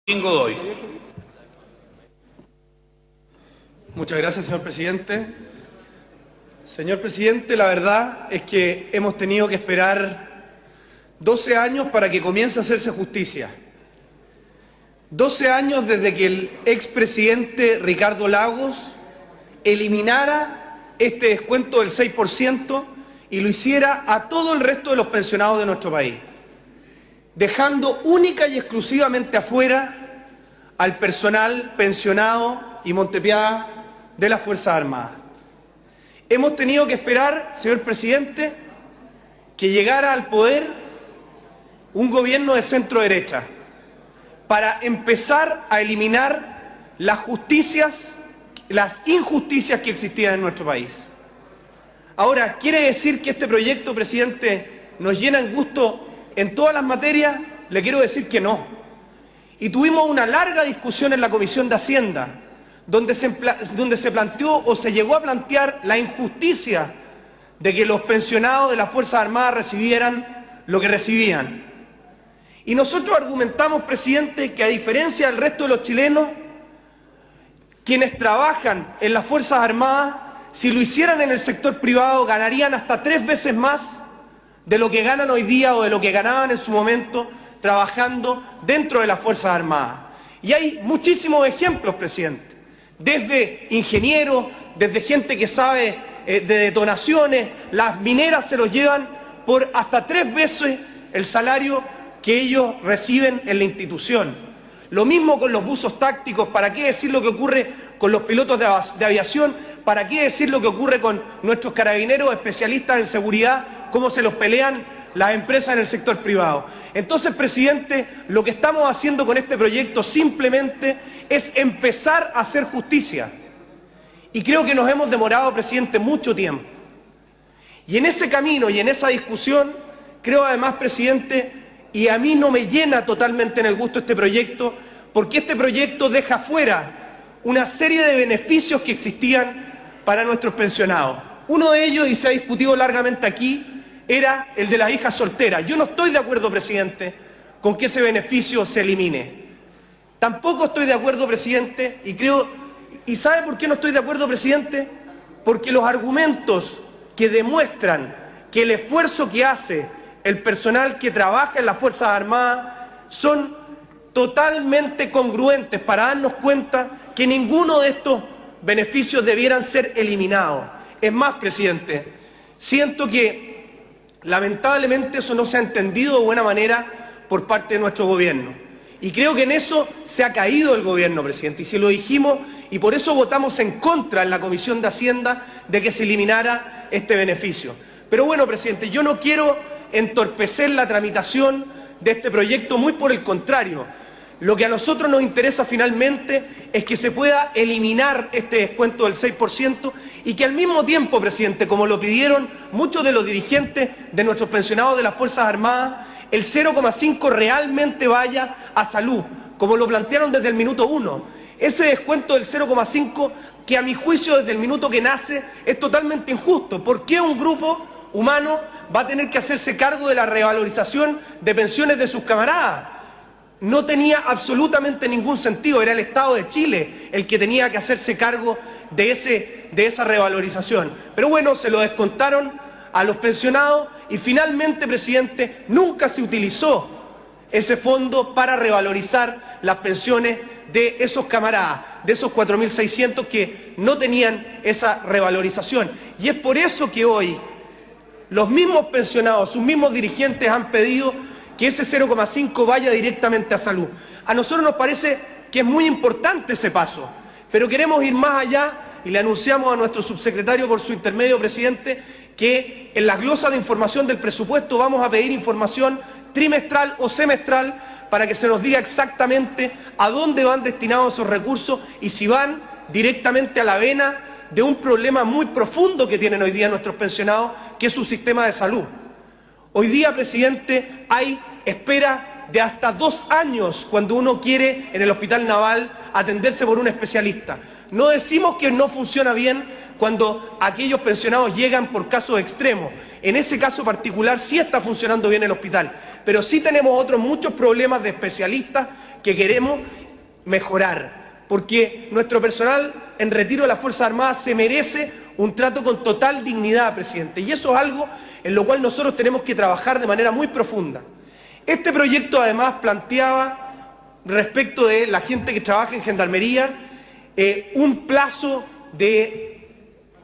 Godoy. Muchas gracias, señor presidente. Señor presidente, la verdad es que hemos tenido que esperar 12 años para que comience a hacerse justicia. 12 años desde que el expresidente Ricardo Lagos eliminara este descuento del 6% y lo hiciera a todo el resto de los pensionados de nuestro país, dejando única y exclusivamente afuera al personal pensionado y montepiada de las Fuerzas Armadas. Hemos tenido que esperar, señor presidente, que llegara al poder un gobierno de centro derecha para empezar a eliminar las injusticias que existían en nuestro país. Ahora, ¿quiere decir que este proyecto, presidente, nos llena en gusto en todas las materias? Le quiero decir que no. Y tuvimos una larga discusión en la Comisión de Hacienda, donde se planteó o se llegó a plantear la injusticia de que los pensionados de las Fuerzas Armadas recibieran lo que recibían. Y nosotros argumentamos, presidente, que a diferencia del resto de los chilenos, quienes trabajan en las Fuerzas Armadas, si lo hicieran en el sector privado, ganarían hasta 3 veces más de lo que ganan hoy día o de lo que ganaban en su momento trabajando dentro de las Fuerzas Armadas. Y hay muchísimos ejemplos, presidente, desde ingenieros, desde gente que sabe de detonaciones. Las mineras se los llevan por hasta 3 veces el salario que ellos reciben en la institución. Lo mismo con los buzos tácticos. ¿Para qué decir lo que ocurre con los pilotos de aviación? ¿Para qué decir lo que ocurre con nuestros carabineros especialistas en seguridad? ¿Cómo se los pelean las empresas en el sector privado? Entonces, presidente, lo que estamos haciendo con este proyecto simplemente es empezar a hacer justicia. Y creo que nos hemos demorado, presidente, mucho tiempo. Y en ese camino y en esa discusión, creo además, presidente, y a mí no me llena totalmente en el gusto este proyecto, porque este proyecto deja fuera una serie de beneficios que existían para nuestros pensionados. Uno de ellos, y se ha discutido largamente aquí, era el de las hijas solteras. Yo no estoy de acuerdo, presidente, con que ese beneficio se elimine. Tampoco estoy de acuerdo, presidente, ¿y sabe por qué no estoy de acuerdo, presidente? Porque los argumentos que demuestran que el esfuerzo que hace el personal que trabaja en las Fuerzas Armadas son totalmente congruentes para darnos cuenta que ninguno de estos beneficios debieran ser eliminados. Es más, presidente, siento que lamentablemente eso no se ha entendido de buena manera por parte de nuestro gobierno. Y creo que en eso se ha caído el gobierno, presidente, y se lo dijimos, y por eso votamos en contra en la Comisión de Hacienda de que se eliminara este beneficio. Pero bueno, presidente, yo no quiero entorpecer la tramitación de este proyecto, muy por el contrario. Lo que a nosotros nos interesa finalmente es que se pueda eliminar este descuento del 6% y que al mismo tiempo, presidente, como lo pidieron muchos de los dirigentes de nuestros pensionados de las Fuerzas Armadas, el 0,5 realmente vaya a salud, como lo plantearon desde el minuto 1. Ese descuento del 0,5, que a mi juicio desde el minuto que nace es totalmente injusto. ¿Por qué un grupo humano va a tener que hacerse cargo de la revalorización de pensiones de sus camaradas? No tenía absolutamente ningún sentido. Era el Estado de Chile el que tenía que hacerse cargo de esa revalorización. Pero bueno, se lo descontaron a los pensionados y finalmente, presidente, nunca se utilizó ese fondo para revalorizar las pensiones de esos camaradas, de esos 4.600 que no tenían esa revalorización. Y es por eso que hoy los mismos pensionados, sus mismos dirigentes han pedido que ese 0,5 vaya directamente a salud. A nosotros nos parece que es muy importante ese paso, pero queremos ir más allá y le anunciamos a nuestro subsecretario por su intermedio, presidente, que en las glosas de información del presupuesto vamos a pedir información trimestral o semestral para que se nos diga exactamente a dónde van destinados esos recursos y si van directamente a la vena de un problema muy profundo que tienen hoy día nuestros pensionados, que es su sistema de salud. Hoy día, presidente, hay espera de hasta 2 años cuando uno quiere en el Hospital Naval atenderse por un especialista. No decimos que no funciona bien cuando aquellos pensionados llegan por casos extremos. En ese caso particular sí está funcionando bien el hospital, pero sí tenemos otros muchos problemas de especialistas que queremos mejorar, porque nuestro personal en retiro de las Fuerzas Armadas se merece un trato con total dignidad, presidente, y eso es algo en lo cual nosotros tenemos que trabajar de manera muy profunda. Este proyecto además planteaba, respecto de la gente que trabaja en Gendarmería, un plazo de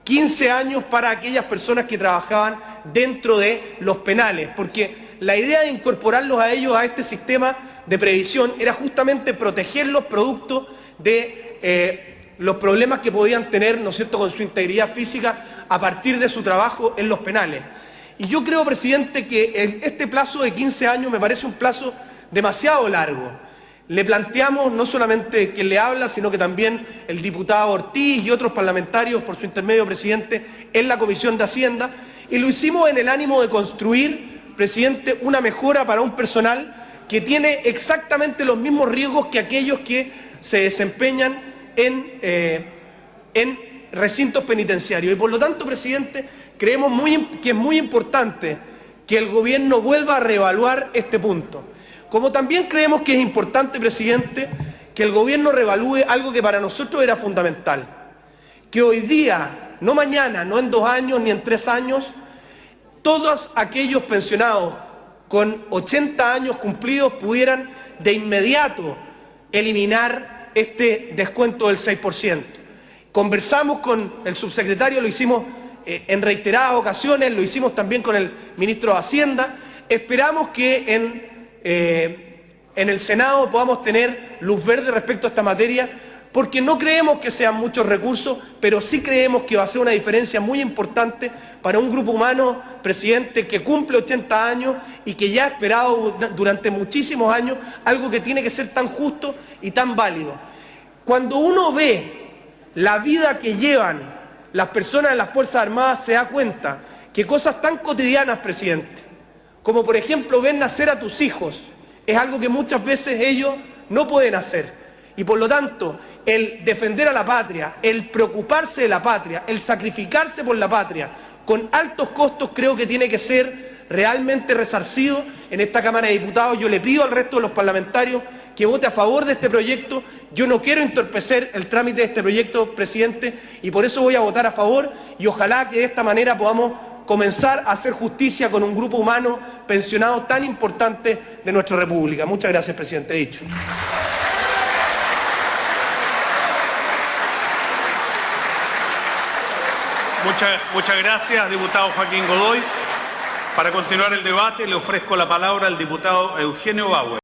15 años para aquellas personas que trabajaban dentro de los penales, porque la idea de incorporarlos a ellos a este sistema de previsión era justamente protegerlos producto de los problemas que podían tener, ¿no es cierto?, con su integridad física a partir de su trabajo en los penales. Y yo creo, presidente, que este plazo de 15 años me parece un plazo demasiado largo. Le planteamos, no solamente quien le habla, sino que también el diputado Ortiz y otros parlamentarios, por su intermedio, presidente, en la Comisión de Hacienda, y lo hicimos en el ánimo de construir, presidente, una mejora para un personal que tiene exactamente los mismos riesgos que aquellos que se desempeñan en recintos penitenciarios. Y por lo tanto, presidente, creemos que es muy importante que el gobierno vuelva a reevaluar este punto. Como también creemos que es importante, presidente, que el gobierno reevalúe algo que para nosotros era fundamental. Que hoy día, no mañana, no en 2 años ni en 3 años, todos aquellos pensionados con 80 años cumplidos pudieran de inmediato eliminar este descuento del 6%. Conversamos con el subsecretario, lo hicimos en reiteradas ocasiones, lo hicimos también con el ministro de Hacienda. Esperamos que en el Senado podamos tener luz verde respecto a esta materia, porque no creemos que sean muchos recursos, pero sí creemos que va a ser una diferencia muy importante para un grupo humano, presidente, que cumple 80 años y que ya ha esperado durante muchísimos años algo que tiene que ser tan justo y tan válido. Cuando uno ve la vida que llevan las personas en las Fuerzas Armadas, se da cuenta que cosas tan cotidianas, presidente, como por ejemplo ver nacer a tus hijos, es algo que muchas veces ellos no pueden hacer. Y por lo tanto, el defender a la patria, el preocuparse de la patria, el sacrificarse por la patria, con altos costos, creo que tiene que ser realmente resarcido en esta Cámara de Diputados. Yo le pido al resto de los parlamentarios que vote a favor de este proyecto. Yo no quiero entorpecer el trámite de este proyecto, presidente, y por eso voy a votar a favor, y ojalá que de esta manera podamos comenzar a hacer justicia con un grupo humano pensionado tan importante de nuestra República. Muchas gracias, presidente. Dicho. Muchas gracias, diputado Joaquín Godoy. Para continuar el debate, le ofrezco la palabra al diputado Eugenio Bauer.